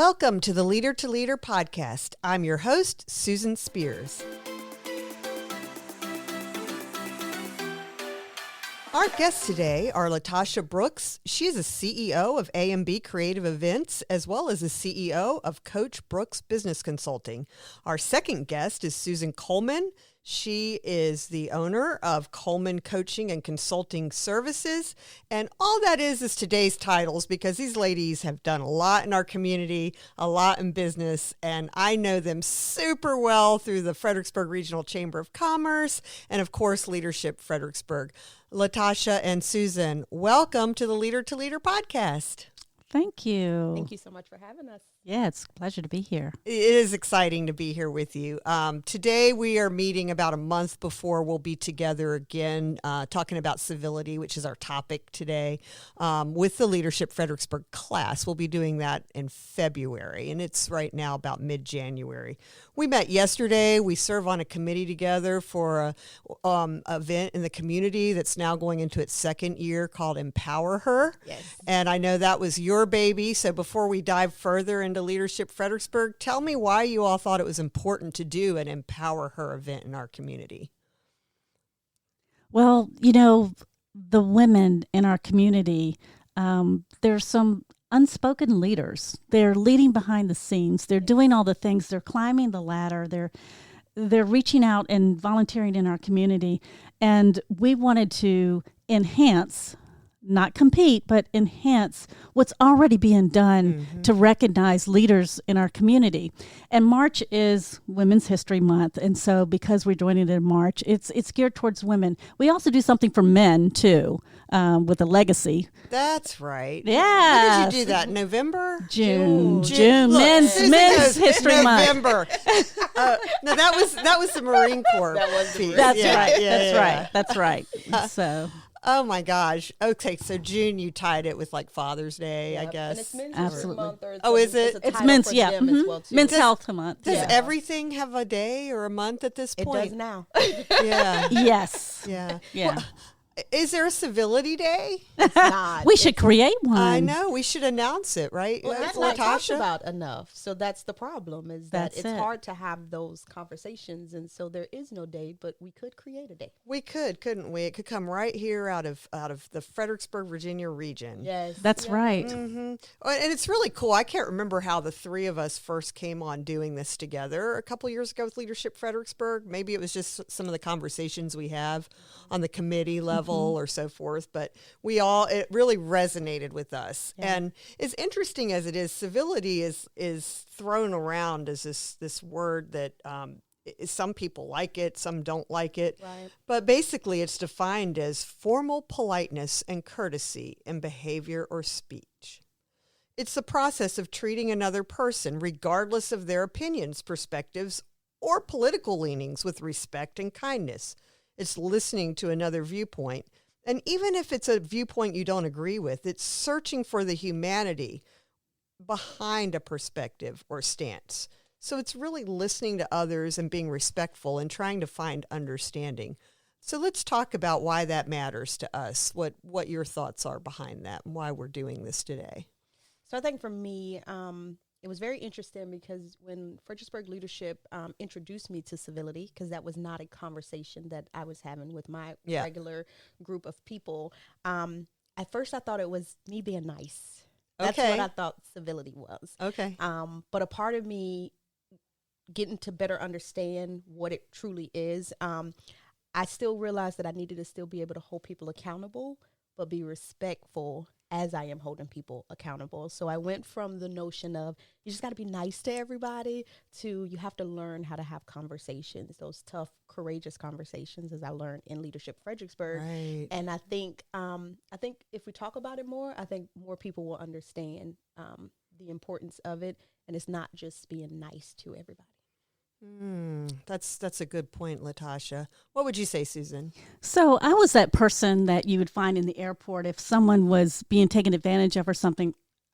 Welcome to the Leader to Leader podcast. I'm your host, Susan Spears. Our guests today are Latasha Brooks. She is a CEO of A&B Creative Events, as well as a CEO of Coach Brooks Business Consulting. Our second guest is Susan Coleman. She is the owner of Coleman Coaching and Consulting Services. And all that is today's titles, because these ladies have done a lot in our community, a lot in business, and I know them super well through the Fredericksburg Regional Chamber of Commerce and, of course, Leadership Fredericksburg. Latasha and Susan, welcome to the Leader to Leader podcast. Thank you. Thank you so much for having us. Yeah, it's a pleasure to be here. It is exciting to be here with you. Today we are meeting about a month before we'll be together again, talking about civility, which is our topic today, with the Leadership Fredericksburg class. We'll be doing that in February, and it's right now about mid-January. We met yesterday. We serve on a committee together for an event in the community that's now going into its second year called Empower Her. Yes. And I know that was your baby. So before we dive further into Leadership Fredericksburg, tell me why you all thought it was important to do an Empower Her event in our community. Well, you know, the women in our community, there's some unspoken leaders. They're leading behind the scenes. They're doing all the things. They're climbing the ladder. They're reaching out and volunteering in our community. And we wanted to enhance, not compete, but enhance what's already being done to recognize leaders in our community. And March is Women's History Month. And so because we're doing it in March, it's geared towards women. We also do something for men, too, with a legacy. That's right. Yeah. When did you do that? November? June. Look, Men's goes, History Month. November. No, that was the Marine Corps. That was the piece. Marine That's Yeah, right. yeah, That's yeah. right. So Oh my gosh. Okay, so June you tied it with like Father's Day, I Yep. guess. And it's Men's Absolutely. History Month. Or Oh, is it? It's, a it's title men's, for yeah. them as well, too. Men's Health Month. Does Yeah. everything have a day or a month at this It point? does now. Yeah. Yes. Yeah. Yeah. Is there a Civility Day? It's not. We should create one. I know. We should announce it, right? Well, that's not talked Latasha? about enough. So that's the problem, is that That's it's it. hard to have those conversations. And so there is no day, but we could create a day. We could, couldn't we? It could come right here out of the Fredericksburg, Virginia region. Yes. That's right. Mm-hmm. And it's really cool. I can't remember how the three of us first came on doing this together a couple years ago with Leadership Fredericksburg. Maybe it was just some of the conversations we have on the committee level or so forth. But it really resonated with us. Yeah. And as interesting as it is, civility is thrown around as this word that some people like it, some don't like it. Right. But basically, it's defined as formal politeness and courtesy in behavior or speech. It's the process of treating another person, regardless of their opinions, perspectives, or political leanings, with respect and kindness. It's listening to another viewpoint. And even if it's a viewpoint you don't agree with, it's searching for the humanity behind a perspective or stance. So it's really listening to others and being respectful and trying to find understanding. So let's talk about why that matters to us, what your thoughts are behind that, and why we're doing this today. So I think for me, it was very interesting because when Fredericksburg Leadership introduced me to civility, because that was not a conversation that I was having with my regular group of people, at first I thought it was me being nice. That's what I thought civility was. Okay. But a part of me getting to better understand what it truly is, I still realized that I needed to still be able to hold people accountable, but be respectful as I am holding people accountable. So I went from the notion of you just got to be nice to everybody to you have to learn how to have conversations, those tough, courageous conversations, as I learned in Leadership Fredericksburg. Right. And I think if we talk about it more, I think more people will understand the importance of it. And it's not just being nice to everybody. That's a good point, Latasha. What would you say, Susan? So I was that person that you would find in the airport if someone was being taken advantage of or something.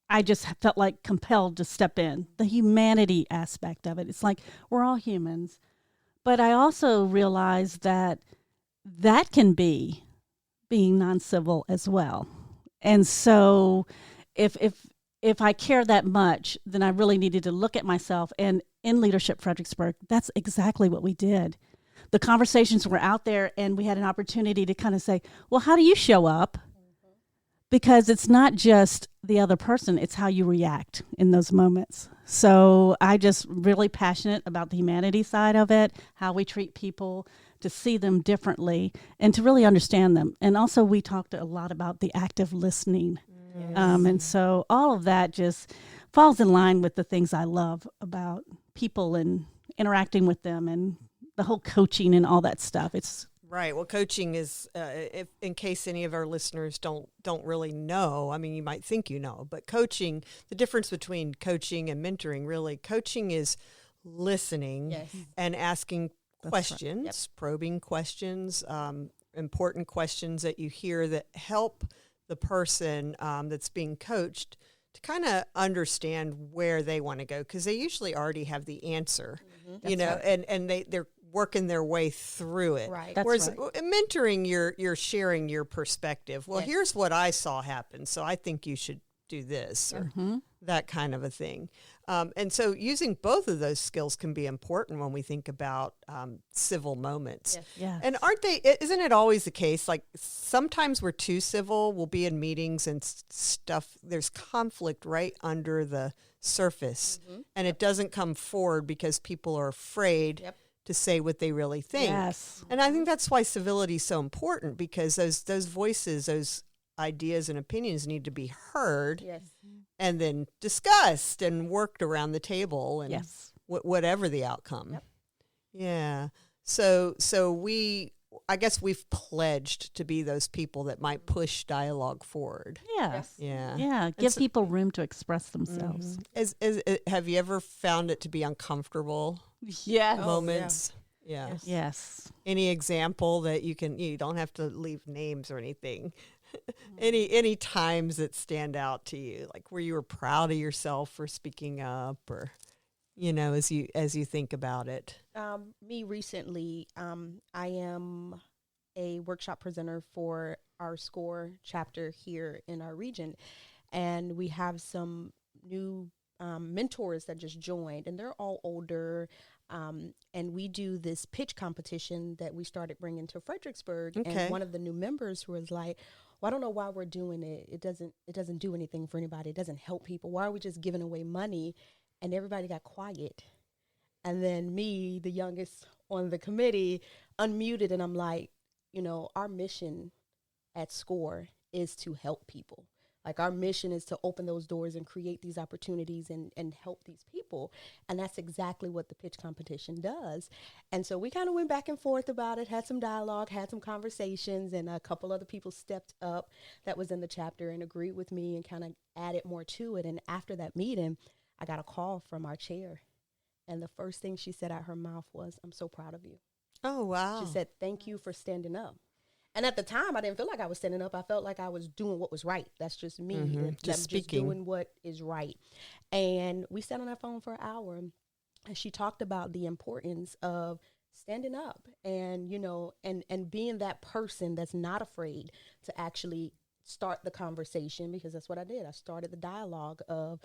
I just felt like compelled to step in. The humanity aspect of it. It's like we're all humans. But I also realized that can be being non-civil as well. And so if if I care that much, then I really needed to look at myself. And in Leadership Fredericksburg, that's exactly what we did. The conversations were out there, and we had an opportunity to kind of say, well, how do you show up? Because it's not just the other person, it's how you react in those moments. So I just really passionate about the humanity side of it, how we treat people, to see them differently, and to really understand them. And also we talked a lot about the active listening. And so all of that just falls in line with the things I love about people and interacting with them and the whole coaching and all that stuff. It's right. Well, coaching is, if in case any of our listeners don't really know, I mean, you might think you know, but coaching, the difference between coaching and mentoring, really, coaching is listening and asking questions, probing questions, important questions that you hear that help the person that's being coached to kind of understand where they want to go, because they usually already have the answer, you know, and they're working their way through it. Right. Whereas mentoring, you're sharing your perspective. Well, here's what I saw happen, so I think you should do this or that kind of a thing. And so using both of those skills can be important when we think about civil moments. Yes. And isn't it always the case? Like sometimes we're too civil, we'll be in meetings and stuff, there's conflict right under the surface and it doesn't come forward because people are afraid to say what they really think. Yes. And I think that's why civility is so important, because those voices, those ideas and opinions need to be heard and then discussed and worked around the table and whatever the outcome. Yeah. So I guess we've pledged to be those people that might push dialogue forward. Yes. Yeah. Yeah. Give people room to express themselves. Have you ever found it to be uncomfortable Yes. moments? Yeah. Yes. Any example that you don't have to leave names or anything. Any times that stand out to you, like where you were proud of yourself for speaking up, or as you think about it? Me recently, I am a workshop presenter for our SCORE chapter here in our region, and we have some new mentors that just joined, and they're all older. And we do this pitch competition that we started bringing to Fredericksburg. And one of the new members was like, well, I don't know why we're doing it. It doesn't do anything for anybody. It doesn't help people. Why are we just giving away money? And everybody got quiet. And then me, the youngest on the committee, unmuted, and I'm like, our mission at SCORE is to help people. Like, our mission is to open those doors and create these opportunities and help these people. And that's exactly what the pitch competition does. And so we kind of went back and forth about it, had some dialogue, had some conversations, and a couple other people stepped up that was in the chapter and agreed with me and kind of added more to it. And after that meeting, I got a call from our chair. And the first thing she said out her mouth was, "I'm so proud of you." Oh, wow. She said, "Thank you for standing up." And at the time, I didn't feel like I was standing up. I felt like I was doing what was right. That's just me. Just just doing what is right. And we sat on that phone for an hour, and she talked about the importance of standing up and, and being that person that's not afraid to actually start the conversation, because that's what I did. I started the dialogue of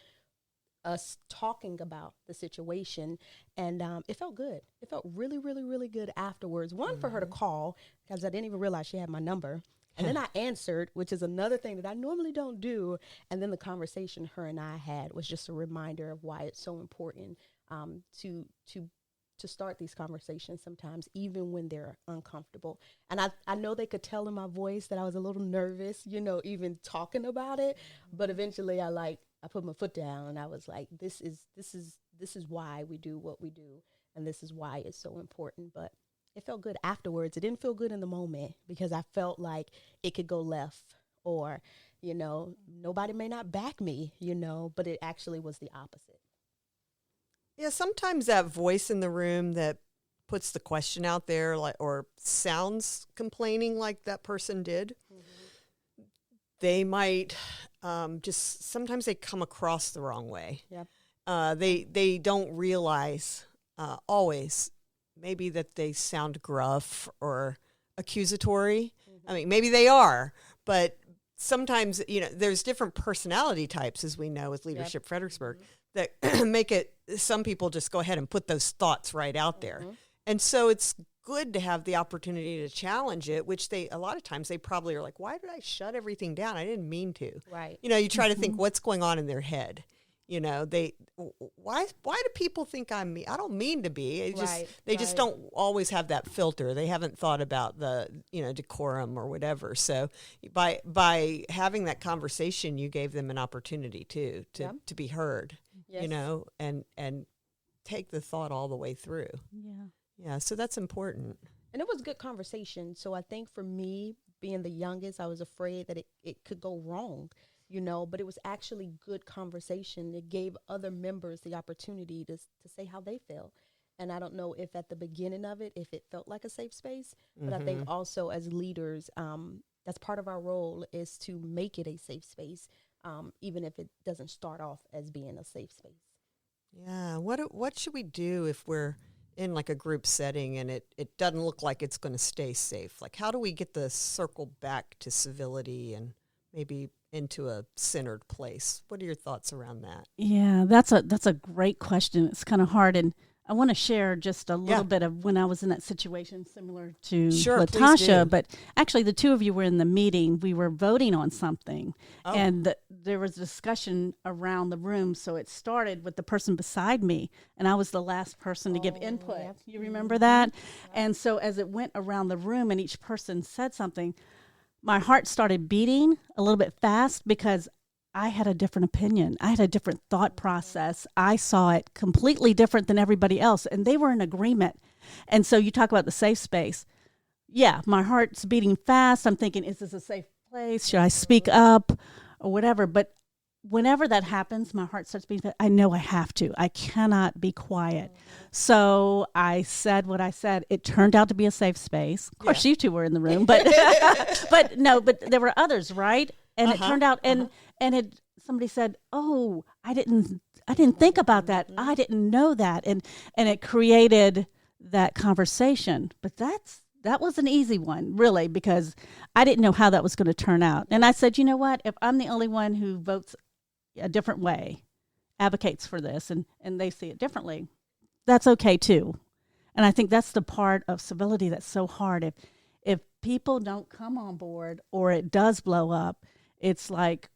us talking about the situation, and it felt good. It felt really, really, really good afterwards. One, for her to call, because I didn't even realize she had my number. And then I answered, which is another thing that I normally don't do. And then the conversation her and I had was just a reminder of why it's so important to start these conversations sometimes, even when they're uncomfortable. And I know they could tell in my voice that I was a little nervous, even talking about it. But eventually I put my foot down, and I was like, this is why we do what we do, and this is why it's so important. But it felt good afterwards. It didn't feel good in the moment, because I felt like it could go left, or, nobody may not back me, but it actually was the opposite. Yeah, sometimes that voice in the room that puts the question out there, or sounds complaining like that person did, they might sometimes they come across the wrong way. Yep. They don't realize always maybe that they sound gruff or accusatory. I mean, maybe they are, but sometimes, there's different personality types, as we know with Leadership Fredericksburg, that make it, some people just go ahead and put those thoughts right out there. And so it's good to have the opportunity to challenge it, which a lot of times they probably are like, why did I shut everything down? I didn't mean to. Right. You try to think what's going on in their head. Why do people think I'm mean? I don't mean to be. They just don't always have that filter. They haven't thought about the, decorum or whatever. So by having that conversation, you gave them an opportunity to be heard, and take the thought all the way through. Yeah. Yeah. So that's important. And it was good conversation. So I think for me, being the youngest, I was afraid that it could go wrong. But it was actually good conversation. It gave other members the opportunity to say how they felt. And I don't know if at the beginning of it, if it felt like a safe space, but I think also as leaders, that's part of our role is to make it a safe space, even if it doesn't start off as being a safe space. Yeah. What should we do if we're in like a group setting and it doesn't look like it's going to stay safe? Like, how do we get the circle back to civility and maybe into a centered place? What are your thoughts around that? Yeah, that's a great question. It's kind of hard, and I want to share just a little bit of when I was in that situation, similar to Latasha. But actually, the two of you were in the meeting. We were voting on something, and there was discussion around the room. So it started with the person beside me, and I was the last person to give input. Yep. You remember that? And so as it went around the room, and each person said something, my heart started beating a little bit fast because I had a different opinion. I had a different thought process. I saw it completely different than everybody else, and they were in agreement. And so you talk about the safe space. Yeah, my heart's beating fast. I'm thinking, is this a safe place? Should I speak up or whatever? But whenever that happens, my heart starts beating fast. I know I have to. I cannot be quiet. So I said what I said. It turned out to be a safe space. Of course, you two were in the room, but but there were others, right? And it turned out, and somebody said, "Oh, I didn't think about that. I didn't know that," and it created that conversation. But that was an easy one, really, because I didn't know how that was going to turn out. And I said, you know what? If I'm the only one who votes a different way, advocates for this, and they see it differently, that's okay too. And I think that's the part of civility that's so hard. If people don't come on board or it does blow up, it's like,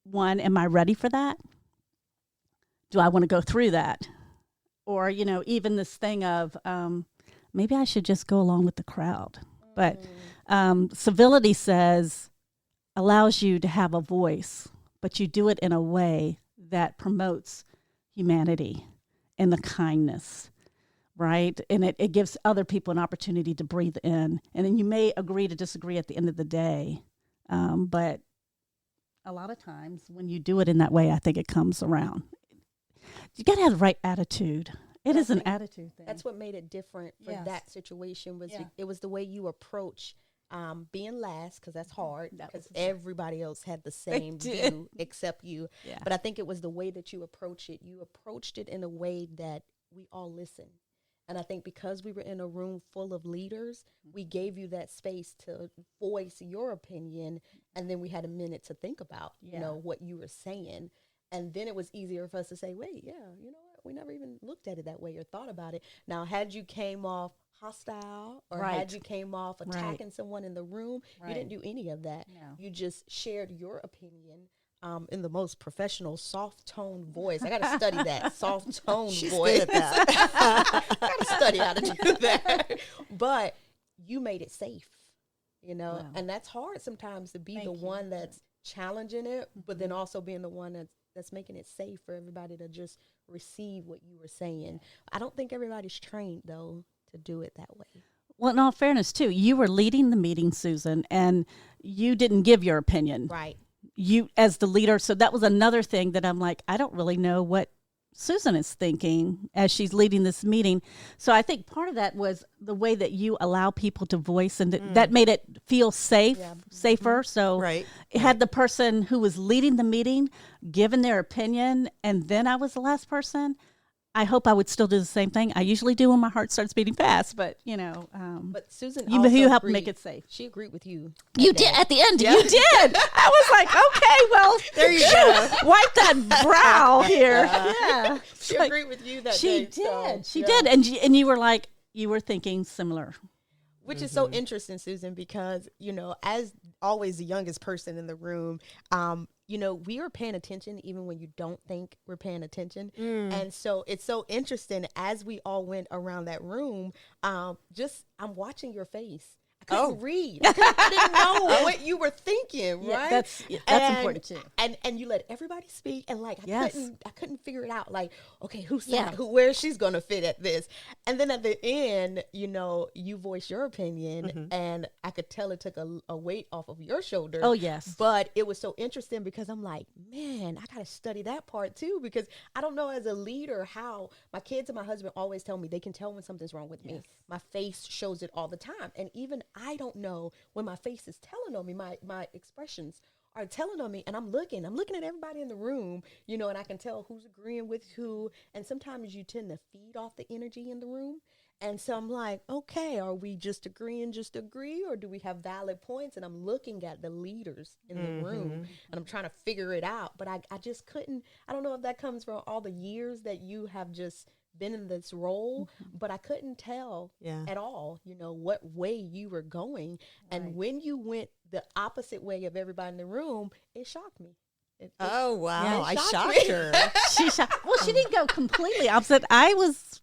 one, am I ready for that? Do I want to go through that? Or, even this thing of maybe I should just go along with the crowd. But civility allows you to have a voice, but you do it in a way that promotes humanity and the kindness, right? And it gives other people an opportunity to breathe in. And then you may agree to disagree at the end of the day. But a lot of times when you do it in that way, I think it comes around. You got to have the right attitude. It is an attitude thing. That's what made it different for that situation. It was the way you approach being last, because that's hard, because everybody else had the same view except you. Yeah. But I think it was the way that you approach it. You approached it in a way that we all listened. And I think because we were in a room full of leaders, we gave you that space to voice your opinion, and then we had a minute to think about, what you were saying. And then it was easier for us to say, wait, you know what? We never even looked at it that way or thought about it. Now, had you came off hostile or had you came off attacking someone in the room, you didn't do any of that. No. You just shared your opinion in the most professional, soft-tone voice. I got to study that, soft-tone voice. Good at that. I got to study how to do that. But you made it safe, and that's hard sometimes to be one that's challenging it, but then also being the one that's making it safe for everybody to just receive what you were saying. I don't think everybody's trained, though, to do it that way. Well, in all fairness, too, you were leading the meeting, Susan, and you didn't give your opinion. Right. You, as the leader, so that was another thing that I'm like, I don't really know what Susan is thinking as she's leading this meeting. So I think part of that was the way that you allow people to voice, and that made it feel safer. So had the person who was leading the meeting given their opinion, and then I was the last person, I hope I would still do the same thing. I usually do when my heart starts beating fast, but But Susan, you also helped agreed, make it safe. She agreed with you. You did at the end. You did. I was like, okay, well, There you go. wipe that brow here. Yeah, She agreed with you that she day. So, did. She yeah. did, and you were like, you were thinking similar. Which is so interesting, Susan, because, as always the youngest person in the room, we are paying attention even when you don't think we're paying attention. And so it's so interesting as we all went around that room, I'm watching your face. I couldn't read. I didn't know what you were thinking, right? That's important too. And you let everybody speak, and like I couldn't figure it out. Like, okay, who's where she's gonna fit at this? And then at the end, you voice your opinion, and I could tell it took a weight off of your shoulder. Oh yes, but it was so interesting because I'm like, man, I gotta study that part too, because I don't know as a leader how my kids and my husband always tell me they can tell when something's wrong with me. My face shows it all the time, and even I don't know when my face is telling on me, my expressions are telling on me, and I'm looking at everybody in the room, and I can tell who's agreeing with who, and sometimes you tend to feed off the energy in the room. And so I'm like, okay, are we just agreeing just to agree, or do we have valid points? And I'm looking at the leaders in the room, and I'm trying to figure it out, but I just couldn't. I don't know if that comes from all the years that you have just been in this role, but I couldn't tell at all, what way you were going. And when you went the opposite way of everybody in the room, it shocked me. Oh, wow. I shocked shocked me. her. Well, she didn't go completely opposite. I was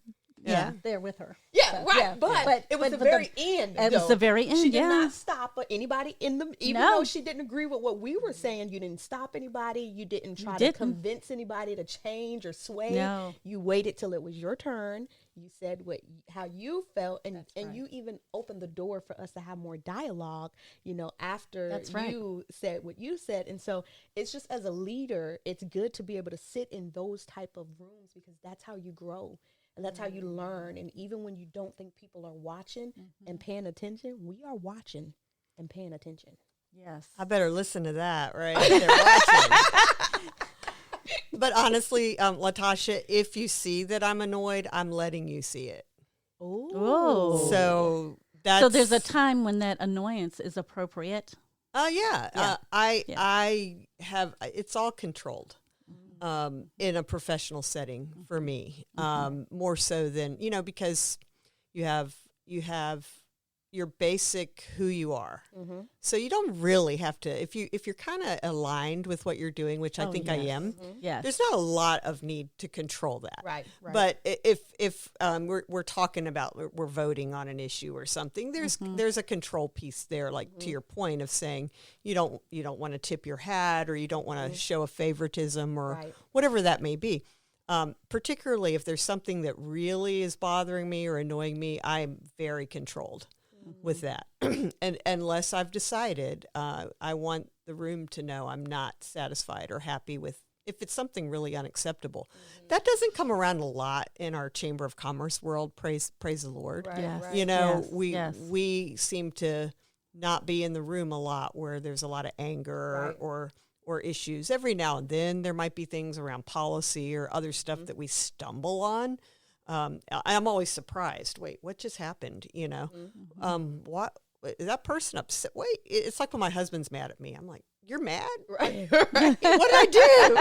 there with her. Yeah, So, right. yeah, But it was the very end. It was the very end. She did yeah. not stop anybody even though she didn't agree with what we were saying. You didn't stop anybody. You didn't try to convince anybody to change or sway. No. You waited till it was your turn. You said how you felt, and you even opened the door for us to have more dialogue, after you said what you said. And so it's just, as a leader, it's good to be able to sit in those type of rooms, because that's how you grow. And that's how you learn. And even when you don't think people are watching and paying attention, we are watching and paying attention. Yes. I better listen to that, right? They're watching. But honestly, Latasha, if you see that I'm annoyed, I'm letting you see it. Oh. So there's a time when that annoyance is appropriate. I have, it's all controlled. In a professional setting for me, more so than, because you have your basic who you are. So you don't really have to, if you're kind of aligned with what you're doing, which I think I am, there's not a lot of need to control that. Right. But if we're talking about, we're voting on an issue or something, there's a control piece there, like to your point of saying you don't want to tip your hat, or you don't want to show a favoritism, or whatever that may be. Particularly if there's something that really is bothering me or annoying me, I'm very controlled with that. And unless I've decided, I want the room to know I'm not satisfied or happy with, if it's something really unacceptable. That doesn't come around a lot in our Chamber of Commerce world. Praise the Lord. Right, Yes. right. We seem to not be in the room a lot where there's a lot of anger or issues. Every now and then there might be things around policy or other stuff that we stumble on. I'm always surprised. Wait, what just happened? What is that person upset? Wait, it's like when my husband's mad at me. I'm like, you're mad? Right. What did I do?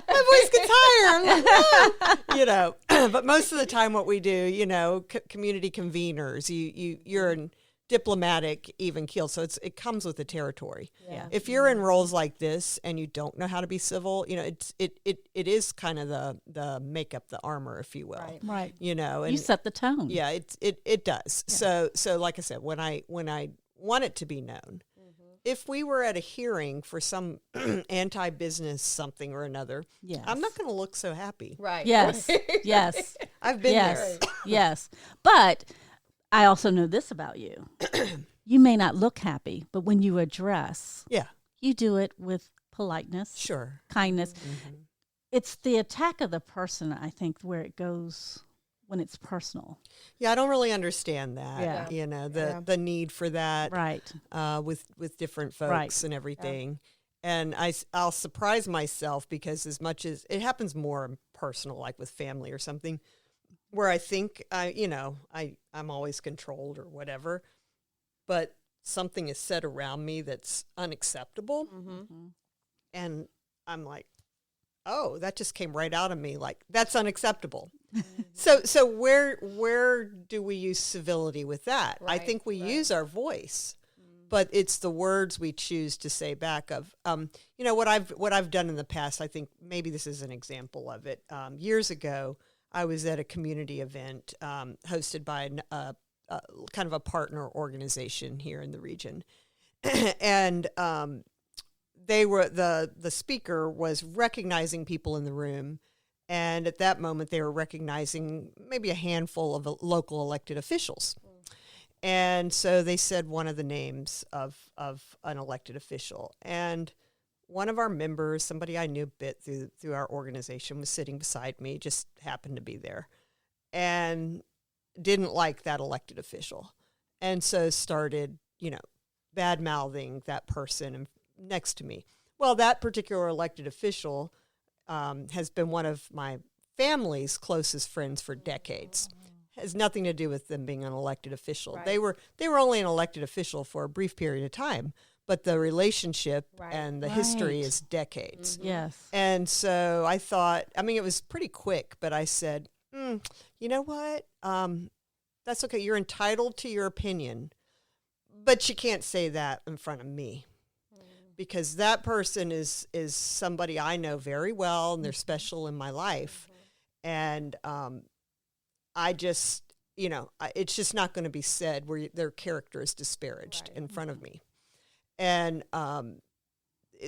My voice gets higher. I'm like, no. But most of the time what we do, community conveners, you're in diplomatic even keel. So it comes with the territory. Yeah. If you're in roles like this and you don't know how to be civil, it is kind of the makeup, the armor, if you will. Right. And you set the tone. Yeah, it does. Yeah. So like I said, when I want it to be known, if we were at a hearing for some anti-business something or another, I'm not going to look so happy. Right. Yes. Yes. I've been there. Yes. But I also know this about you. You may not look happy, but when you address, you do it with politeness, kindness. It's the attack of the person, I think, where it goes when it's personal. Yeah, I don't really understand that. The need for that. Right. With different folks and everything. And I'll surprise myself because as much as it happens more personal, like with family or something, where I think I'm always controlled or whatever, but something is said around me that's unacceptable. And I'm like, oh, that just came right out of me. Like, that's unacceptable. So where do we use civility with that? I think we use our voice, but it's the words we choose to say back of, what I've done in the past. I think maybe this is an example of it. Years ago, I was at a community event hosted by kind of a partner organization here in the region. And they were the speaker was recognizing people in the room. And at that moment, they were recognizing maybe a handful of local elected officials. And so they said one of the names of an elected official. And one of our members, somebody I knew a bit through our organization, was sitting beside me, just happened to be there, and didn't like that elected official. And so started, bad-mouthing that person next to me. Well, that particular elected official has been one of my family's closest friends for decades. Has nothing to do with them being an elected official. Right. They were only an elected official for a brief period of time, but the relationship and the history is decades. Yes. And so I thought, it was pretty quick, but I said, you know what? That's okay. You're entitled to your opinion, but you can't say that in front of me. Because that person is somebody I know very well, and they're special in my life. And I just, it's just not going to be said where their character is disparaged in front of me. And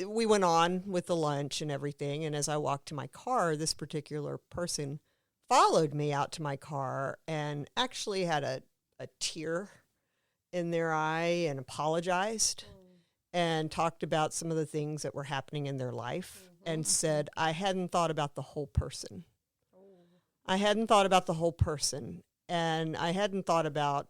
we went on with the lunch and everything. And as I walked to my car, this particular person followed me out to my car and actually had a tear in their eye and apologized. And talked about some of the things that were happening in their life and said, I hadn't thought about the whole person. I hadn't thought about the whole person, and I hadn't thought about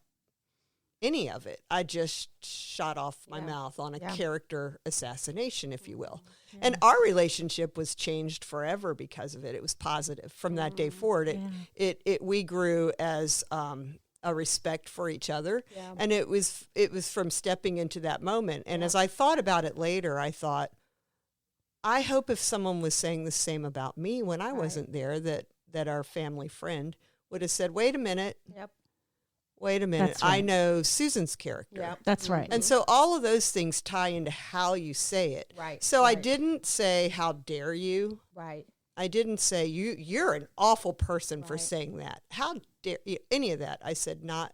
any of it. I just shot off my mouth on a character assassination, if you will. And our relationship was changed forever because of it. It was positive from that day forward. We grew as a respect for each other. And it was from stepping into that moment. And as I thought about it later, I thought, I hope if someone was saying the same about me when I wasn't there, that our family friend would have said, wait a minute. Wait a minute. Right. I know Susan's character. That's right. And so all of those things tie into how you say it. So I didn't say, how dare you? I didn't say, you're an awful person for saying that. How dare you? Any of that. I said, not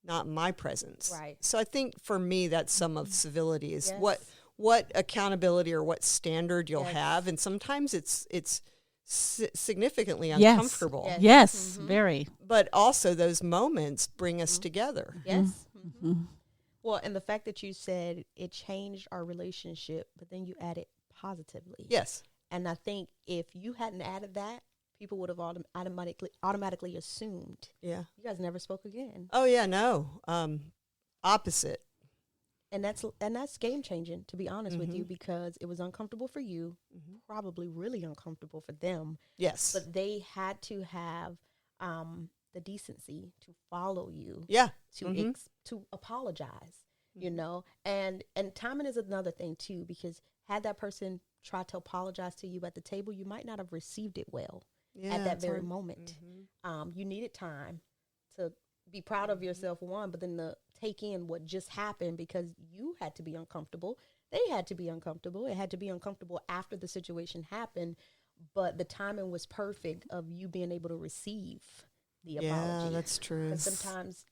in my presence. So I think for me, that's some of civility is what accountability or what standard you'll have. And sometimes it's significantly uncomfortable. Yes, very. But also those moments bring us together. Well, and the fact that you said it changed our relationship, but then you added positively. Yes. And I think if you hadn't added that, people would have automatically assumed. You guys never spoke again. Oh yeah, no. Opposite. And that's game changing, to be honest with you, because it was uncomfortable for you, probably really uncomfortable for them. Yes. But they had to have the decency to follow you. To apologize, And timing is another thing too, because had that person tried to apologize to you at the table, you might not have received it well at that very moment. You needed time to be proud of yourself, one, but then to take in what just happened, because you had to be uncomfortable. They had to be uncomfortable. It had to be uncomfortable after the situation happened, but the timing was perfect of you being able to receive the apology. Yeah, that's true. Because sometimes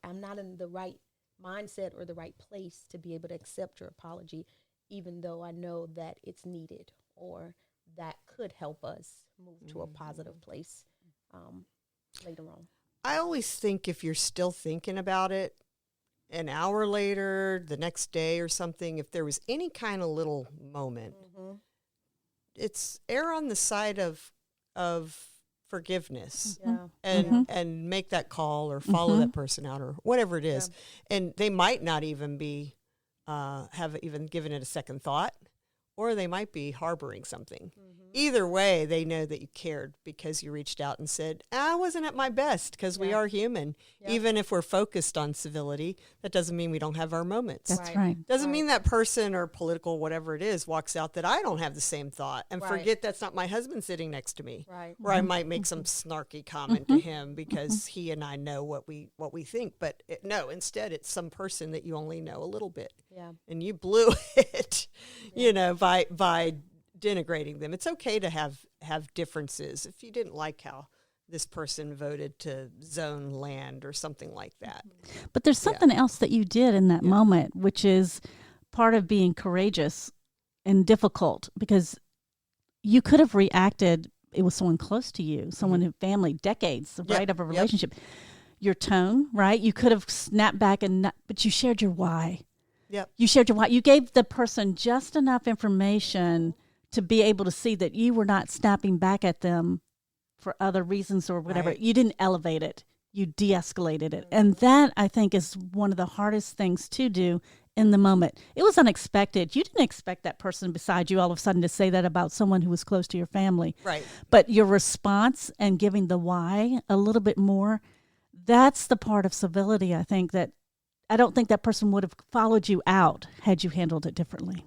I'm not in the right mindset or the right place to be able to accept your apology, even though I know that it's needed or that could help us move to a positive place later on. I always think if you're still thinking about it an hour later, the next day or something, if there was any kind of little moment, it's err on the side of forgiveness and make that call or follow that person out or whatever it is. And they might not even be have even given it a second thought, or they might be harboring something. Either way, they know that you cared because you reached out and said, I wasn't at my best, because we are human. Yeah. Even if we're focused on civility, that doesn't mean we don't have our moments. That's right. Doesn't mean that person or political, whatever it is, walks out that I don't have the same thought and forget that's not my husband sitting next to me. Right. Or I might make some snarky comment to him because he and I know what we think. But no, instead it's some person that you only know a little bit. Yeah. And you blew it, you know, by denigrating them. It's okay to have differences. If you didn't like how this person voted to zone land or something like that. But there's something else that you did in that moment, which is part of being courageous and difficult, because you could have reacted. It was someone close to you, someone in family, decades, right, of a relationship. Your tone, right? You could have snapped back, but you shared your why. Yep. You shared your why. You gave the person just enough information to be able to see that you were not snapping back at them for other reasons or whatever. Right. You didn't elevate it. You de-escalated it. And that, I think, is one of the hardest things to do in the moment. It was unexpected. You didn't expect that person beside you all of a sudden to say that about someone who was close to your family. Right. But your response and giving the why a little bit more, that's the part of civility, I think, that I don't think that person would have followed you out had you handled it differently.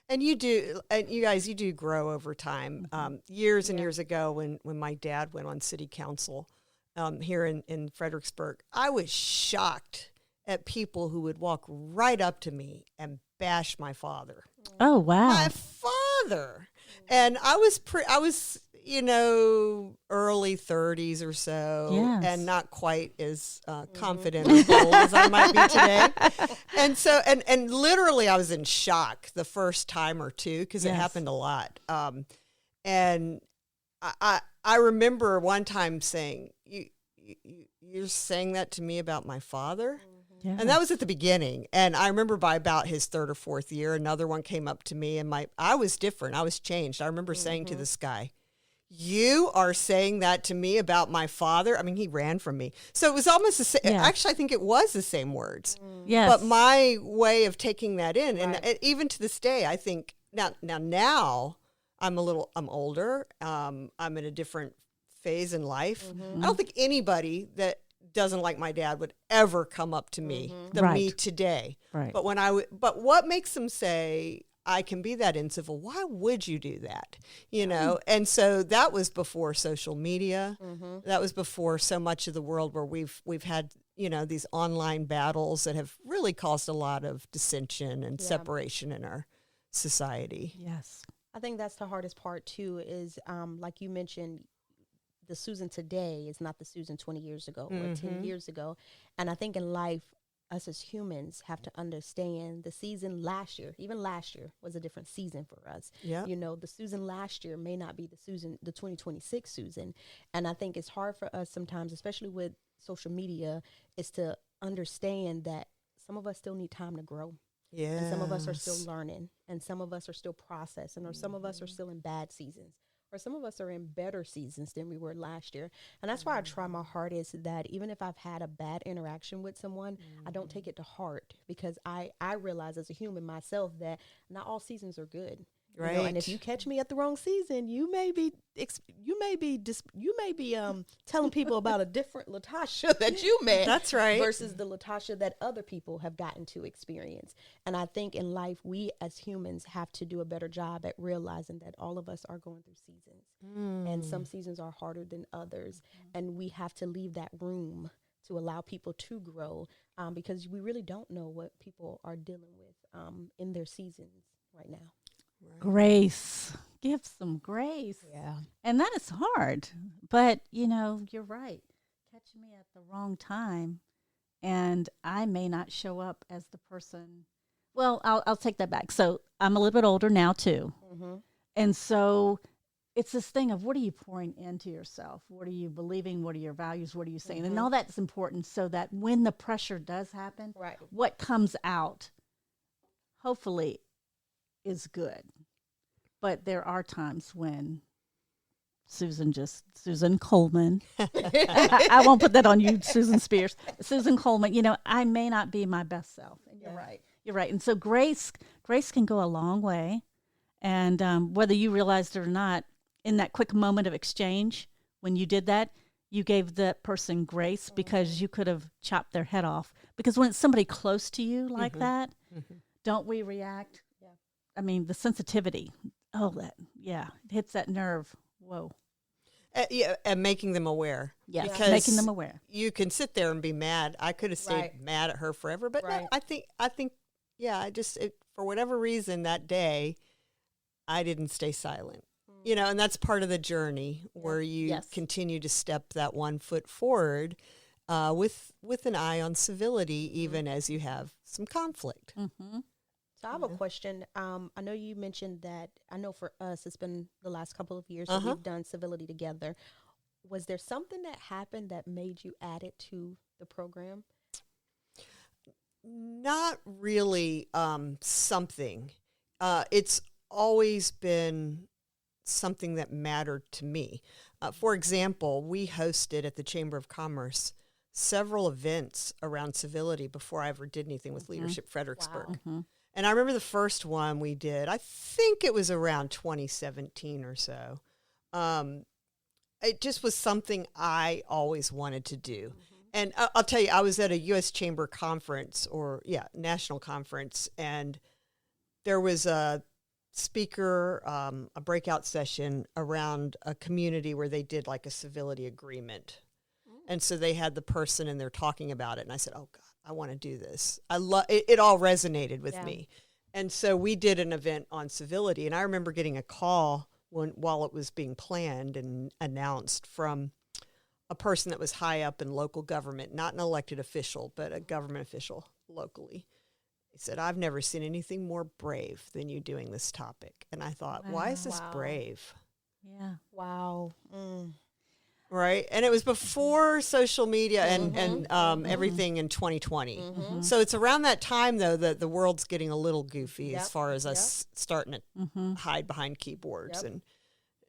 And you do, and you guys, you do grow over time. Years and years ago, when my dad went on city council here in Fredericksburg, I was shocked at people who would walk right up to me and bash my father. Oh, wow. My father. And I was, you know, early 30s or so, and not quite as confident or bold as I might be today. And so, and literally I was in shock the first time or two, because it happened a lot. And I remember one time saying, you're saying that to me about my father? Yeah. And that was at the beginning. And I remember by about his third or fourth year, another one came up to me, and I was different. I was changed. I remember saying to this guy, you are saying that to me about my father? I mean, he ran from me. So it was almost the same. Actually, I think it was the same words. Yes. But my way of taking that in, and even to this day, I think now I'm older. I'm in a different phase in life. I don't think anybody that doesn't like my dad would ever come up to me, me today. Right. But but what makes them say, I can be that incivil? Why would you do that? You know? And so that was before social media. That was before so much of the world where we've had, you know, these online battles that have really caused a lot of dissension and separation in our society. Yes. I think that's the hardest part too, is like you mentioned, the Susan today is not the Susan 20 years ago or 10 years ago. And I think in life, us as humans have to understand the season last year, even last year was a different season for us. Yeah. You know, the Susan last year may not be the 2026 Susan. And I think it's hard for us sometimes, especially with social media, is to understand that some of us still need time to grow. Yeah. And some of us are still learning, and some of us are still processing, or some of us are still in bad seasons, or some of us are in better seasons than we were last year. And that's why I try my hardest that even if I've had a bad interaction with someone, I don't take it to heart, because I realize as a human myself that not all seasons are good. Right. You know, and if you catch me at the wrong season, you may be telling people about a different Latasha that you met. That's right. Versus the Latasha that other people have gotten to experience. And I think in life, we as humans have to do a better job at realizing that all of us are going through seasons. And some seasons are harder than others. And we have to leave that room to allow people to grow, because we really don't know what people are dealing with in their seasons right now. Right. Grace. Give some grace. Yeah. And that is hard. But, you know, you're right. Catch me at the wrong time, and I may not show up as the person. Well, I'll take that back. So I'm a little bit older now, too. And so it's this thing of, what are you pouring into yourself? What are you believing? What are your values? What are you saying? And all that's important, so that when the pressure does happen, what comes out, hopefully, is good. But there are times when Susan Coleman, I won't put that on you, Susan Spears, Susan Coleman, you know, I may not be my best self. And you're right. You're right. And so grace can go a long way. And whether you realized it or not, in that quick moment of exchange, when you did that, you gave that person grace because you could have chopped their head off. Because when it's somebody close to you like that, don't we react? Yeah. I mean, the sensitivity. Oh, it hits that nerve. Whoa. Yeah, and making them aware. Yes, Because making them aware. you can sit there and be mad. I could have stayed mad at her forever, but no, I think, yeah, for whatever reason that day, I didn't stay silent. You know, and that's part of the journey where you continue to step that 1 foot forward with an eye on civility, even as you have some conflict. Mm-hmm. So I have a question. I know you mentioned that, I know for us, it's been the last couple of years that we've done Civility together. Was there something that happened that made you add it to the program? Not really something. It's always been something that mattered to me. For example, we hosted at the Chamber of Commerce several events around civility before I ever did anything with Leadership Fredericksburg. Wow. Mm-hmm. And I remember the first one we did, I think it was around 2017 or so. It just was something I always wanted to do. And I'll tell you, I was at a U.S. Chamber conference national conference, and there was a speaker, a breakout session around a community where they did like a civility agreement. And so they had the person and they're talking about it. And I said, oh God, I want to do this. I love it. It all resonated with me. And so we did an event on civility. And I remember getting a call while it was being planned and announced from a person that was high up in local government, not an elected official, but a government official locally. He said, I've never seen anything more brave than you doing this topic. And I thought, why is this brave? Yeah. Wow. Right. And it was before social media and everything in 2020. So it's around that time, though, that the world's getting a little goofy as far as us starting to hide behind keyboards and,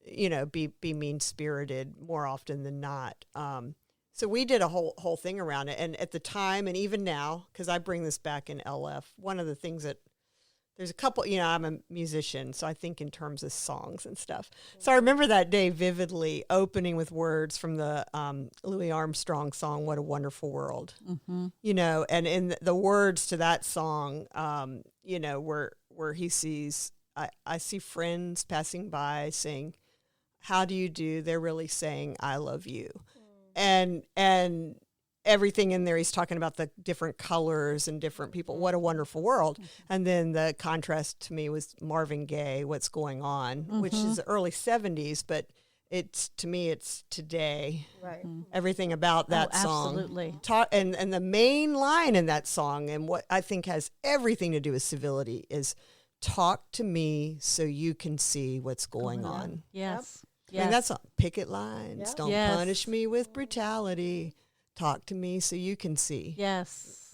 you know, be mean-spirited more often than not. So we did a whole thing around it. And at the time, and even now, because I bring this back in LF, one of the things that there's a couple, you know, I'm a musician, so I think in terms of songs and stuff. So I remember that day vividly, opening with words from the Louis Armstrong song, What a Wonderful World. You know, and in the words to that song, you know, where he sees, I see friends passing by saying, how do you do? They're really saying, I love you. And everything in there, he's talking about the different colors and different people. What a wonderful world. And then the contrast to me was Marvin Gaye, What's Going On, which is the early 70s, but to me, it's today. Right. Everything about that song. Absolutely. And the main line in that song, and what I think has everything to do with civility, is talk to me so you can see what's going on. Yes. I mean, that's picket lines. Don't punish me with brutality. Talk to me so you can see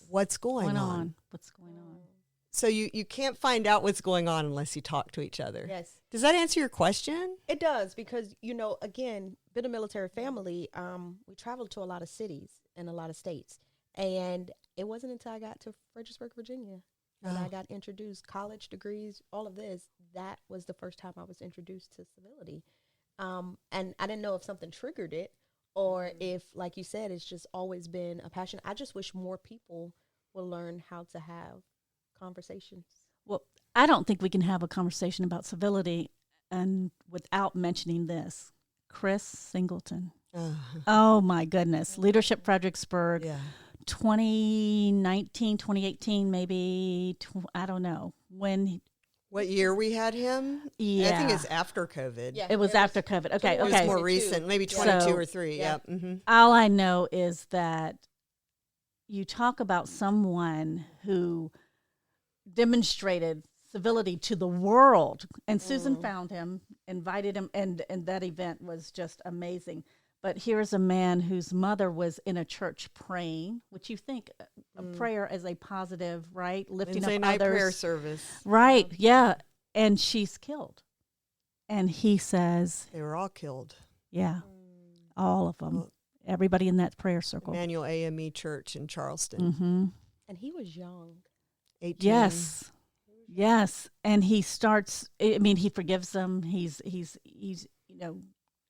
what's going on. What's going on. So you can't find out what's going on unless you talk to each other. Yes. Does that answer your question? It does, because, you know, again, being a military family, we traveled to a lot of cities and a lot of states. And it wasn't until I got to Fredericksburg, Virginia, that I got introduced, college degrees, all of this. That was the first time I was introduced to civility. And I didn't know if something triggered it, or if, like you said, it's just always been a passion. I just wish more people will learn how to have conversations. Well, I don't think we can have a conversation about civility and without mentioning this. Chris Singleton. Oh, my goodness. Leadership Fredericksburg, 2019, 2018, maybe, I don't know. What year we had him? Yeah. I think it's after COVID. Yeah, it was after COVID. Okay, It was more recent, maybe 22 or 3. Yeah. All I know is that you talk about someone who demonstrated civility to the world, and Susan found him, invited him, and that event was just amazing. But here's a man whose mother was in a church praying, which you think a prayer as a positive, right? Lifting Wednesday up night others. prayer service. Right, yeah. And she's killed. And he says, They were all killed. yeah, all of them. Everybody in that prayer circle. Emmanuel AME Church in Charleston. And he was young. 18. Yes. And he starts, I mean, he forgives them. He's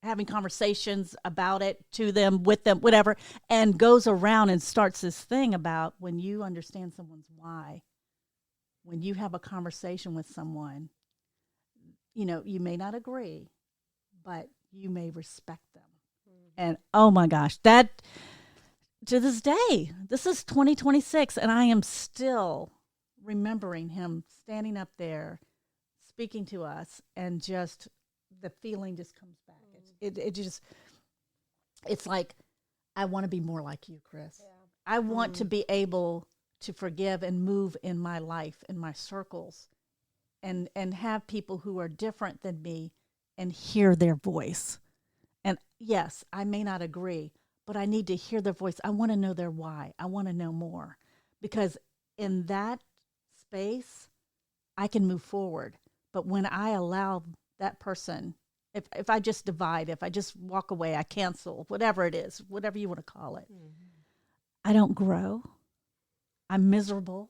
having conversations about it to them, with them, whatever, and goes around and starts this thing about when you understand someone's why, when you have a conversation with someone, you may not agree, but you may respect them. And oh my gosh, that to this day, this is 2026, and I am still remembering him standing up there, speaking to us, and just the feeling just comes back. It's like, I want to be more like you, Chris. Yeah. I want to be able to forgive and move in my life, in my circles, and have people who are different than me and hear their voice. And yes, I may not agree, but I need to hear their voice. I want to know their why. I want to know more, because in that space, I can move forward. But when I allow that person, if I just divide, if I just walk away, I cancel, whatever it is, whatever you want to call it, I don't grow. I'm miserable.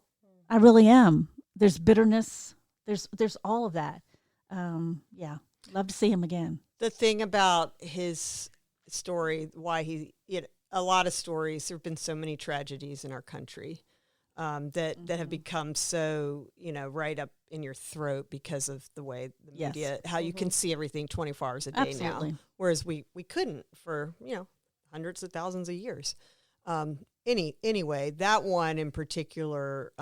I really am. There's bitterness. There's all of that. Love to see him again. The thing about his story, why a lot of stories, there have been so many tragedies in our country that have become so, right up in your throat because of the way the media, how you can see everything 24 hours a day now. Whereas we couldn't for, hundreds of thousands of years. Anyway, that one in particular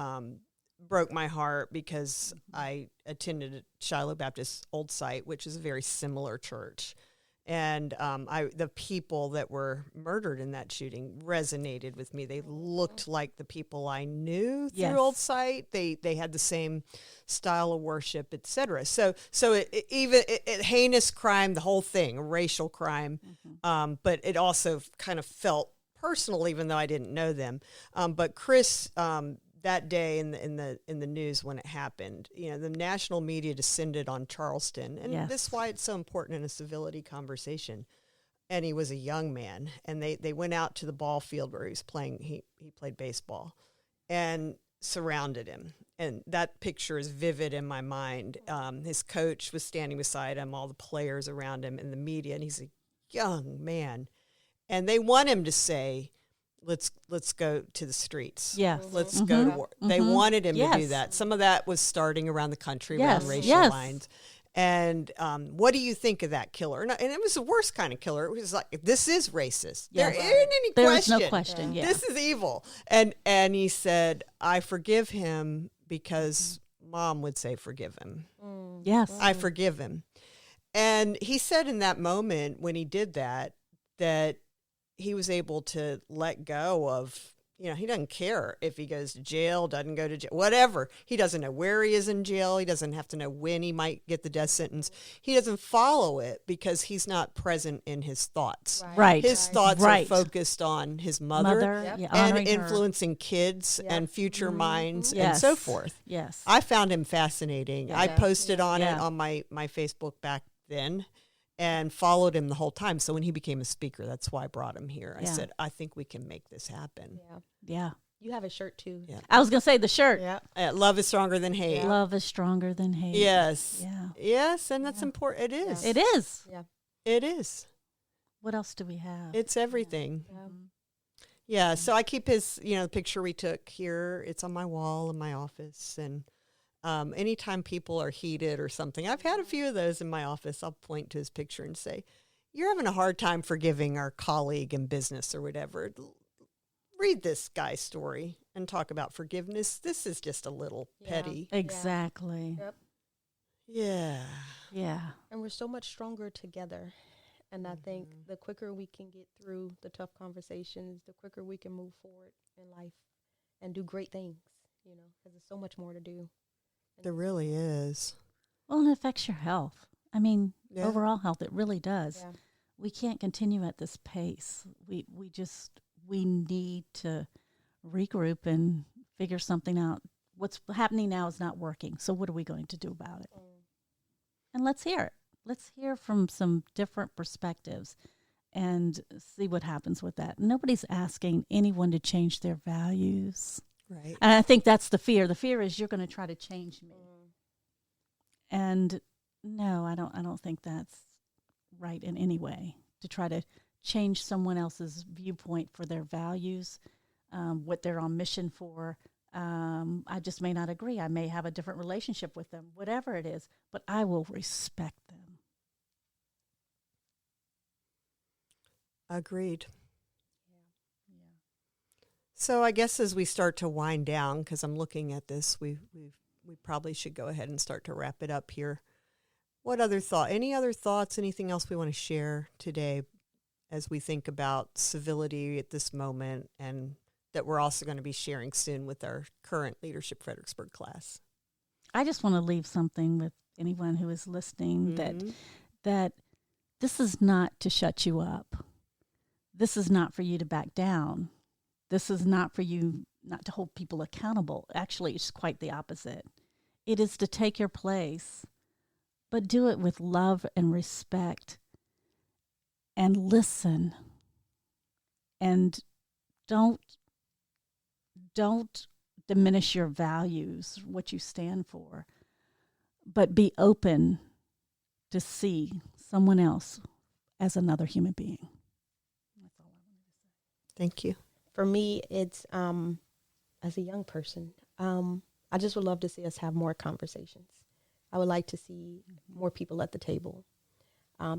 broke my heart because I attended Shiloh Baptist Old Site, which is a very similar church. And the people that were murdered in that shooting resonated with me. They looked like the people I knew through Old Site. They had the same style of worship, etc. So it heinous crime, the whole thing, a racial crime, but it also kind of felt personal, even though I didn't know them. But Chris, that day in the news when it happened, the national media descended on Charleston, and this is why it's so important in a civility conversation. And he was a young man, and they went out to the ball field where he was playing. He played baseball, and surrounded him. And that picture is vivid in my mind. His coach was standing beside him, all the players around him, and the media, and he's a young man, and they want him to say, Let's go to the streets. Yes. Let's go to war. They wanted him to do that. Some of that was starting around the country, around racial lines. And what do you think of that killer? And it was the worst kind of killer. It was like, this is racist. There isn't any question. There's no question. Yeah. This is evil. And he said, I forgive him because Mom would say forgive him. Yes. I forgive him. And he said in that moment when he did that he was able to let go of, he doesn't care if he goes to jail, doesn't go to jail, whatever. He doesn't know where he is in jail. He doesn't have to know when he might get the death sentence. He doesn't follow it because he's not present in his thoughts. Right. His thoughts are focused on his mother and influencing kids and future minds and so forth. Yes. I found him fascinating. I posted on it on my Facebook back then, and followed him the whole time. So when he became a speaker, that's why I brought him here. I said, I think we can make this happen. Yeah. You have a shirt too. Yeah. I was going to say the shirt. Yeah. Love is stronger than hate. Love is stronger than hate. Yes. Yeah. Yes, and that's important. It is. It is. Yeah. It is. What else do we have? It's everything. Yeah. So I keep his, the picture we took here. It's on my wall in my office. And anytime people are heated or something, I've had a few of those in my office. I'll point to his picture and say, you're having a hard time forgiving our colleague in business or whatever. Read this guy's story and talk about forgiveness. This is just a little petty. Exactly. Yep. Yeah. Yeah. And we're so much stronger together. And I think the quicker we can get through the tough conversations, the quicker we can move forward in life and do great things, because there's so much more to do. There really is. Well, it affects your health. I mean, overall health, it really does. Yeah. We can't continue at this pace. We need to regroup and figure something out. What's happening now is not working. So what are we going to do about it? And let's hear it. Let's hear from some different perspectives and see what happens with that. Nobody's asking anyone to change their values. Right. And I think that's the fear. The fear is you're going to try to change me. And no, I don't think that's right in any way, to try to change someone else's viewpoint for their values, what they're on mission for. I just may not agree. I may have a different relationship with them, whatever it is, but I will respect them. Agreed. So I guess as we start to wind down, because I'm looking at this, we probably should go ahead and start to wrap it up here. Any other thoughts, anything else we want to share today as we think about civility at this moment, and that we're also going to be sharing soon with our current Leadership Fredericksburg class? I just want to leave something with anyone who is listening, that this is not to shut you up. This is not for you to back down. This is not for you not to hold people accountable. Actually, it's quite the opposite. It is to take your place, but do it with love and respect, and listen. And don't diminish your values, what you stand for, but be open to see someone else as another human being. That's all I wanted to say. Thank you. For me, it's as a young person, I just would love to see us have more conversations. I would like to see more people at the table.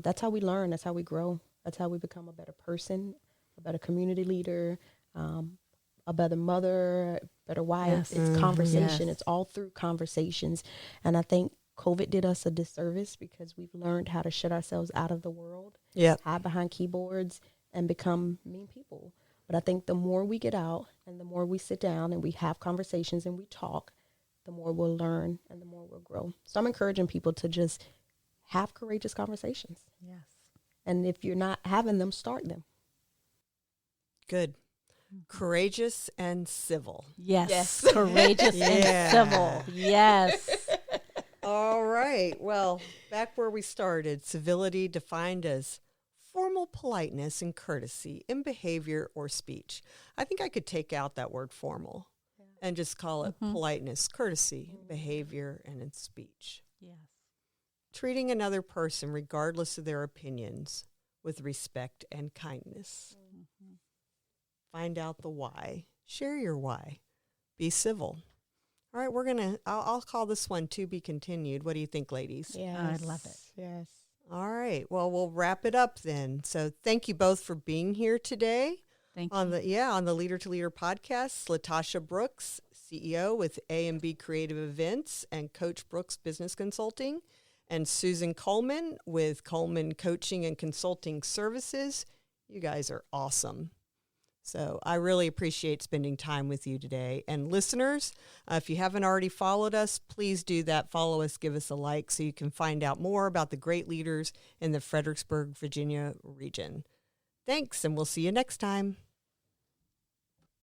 That's how we learn. That's how we grow. That's how we become a better person, a better community leader, a better mother, better wife. Yes. It's conversation. Yes. It's all through conversations. And I think COVID did us a disservice because we've learned how to shut ourselves out of the world, hide behind keyboards, and become mean people. But I think the more we get out and the more we sit down and we have conversations and we talk, the more we'll learn and the more we'll grow. So I'm encouraging people to just have courageous conversations. Yes. And if you're not having them, start them. Good. Courageous and civil. Yes. Courageous and civil. Yes. All right. Well, back where we started, civility defined as formal politeness and courtesy in behavior or speech. I think I could take out that word formal and just call it politeness, courtesy, behavior, and in speech. Yes. Treating another person, regardless of their opinions, with respect and kindness. Find out the why. Share your why. Be civil. All right, I'll call this one to be continued. What do you think, ladies? Yes. I love it. Yes. All right. Well, we'll wrap it up then. So thank you both for being here today. Thank you. On the Leader to Leader podcast. Latasha Brooks, CEO with A&B Creative Events and Coach Brooks Business Consulting, and Susan Coleman with Coleman Coaching and Consulting Services. You guys are awesome. So I really appreciate spending time with you today. And listeners, if you haven't already followed us, please do that. Follow us, give us a like so you can find out more about the great leaders in the Fredericksburg, Virginia region. Thanks, and we'll see you next time.